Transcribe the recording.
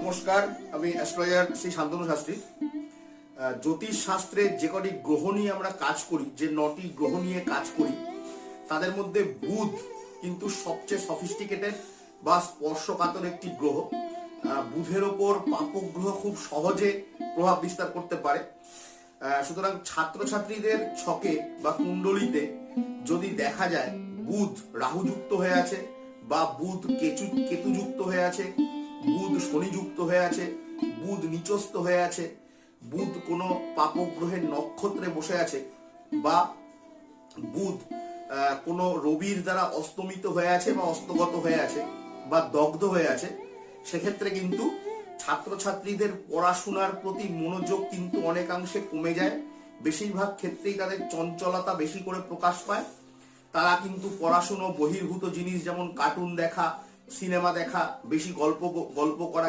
নমস্কার, আমি অ্যাস্ট্রোলজার শ্রী শান্তনু শাস্ত্রী। জ্যোতিষ শাস্ত্রে যে কটি গ্রহ নিয়ে আমরা কাজ করি, যে 9টি গ্রহ নিয়ে কাজ করি, তাদের মধ্যে বুধ কিন্তু সবচেয়ে সফিস্টিকেটেড বা স্পর্শকাতর একটি গ্রহ। বুধের ওপর পাপগ্রহ খুব সহজে প্রভাব বিস্তার করতে পারে। সুতরাং ছাত্রছাত্রীদের ছকে বা কুণ্ডলিতে যদি দেখা যায় বুধ রাহুযুক্ত হয়ে আছে, বা বুধ কেতুযুক্ত হয়ে আছে, বুধ শনিযুক্ত হয়ে আছে, বুধ নিচস্থ হয়ে আছে, বুধ কোনো পাপগ্রহের নক্ষত্রে বসে আছে, বা বুধ কোনো রবির দ্বারা অস্তমিত হয়ে আছে বা অস্তগত হয়ে আছে বা দগ্ধ হয়ে আছে, সেক্ষেত্রে কিন্তু ছাত্রছাত্রীদের পড়াশোনার প্রতি মনোযোগ কিন্তু অনেকাংশে কমে যায়। বেশিরভাগ ক্ষেত্রেই তাদের চঞ্চলতা বেশি করে প্রকাশ পায়। তারা কিন্তু পড়াশুনো বহির্ভূত জিনিস যেমন কার্টুন দেখা, সিনেমা দেখা, বেশি গল্প করা,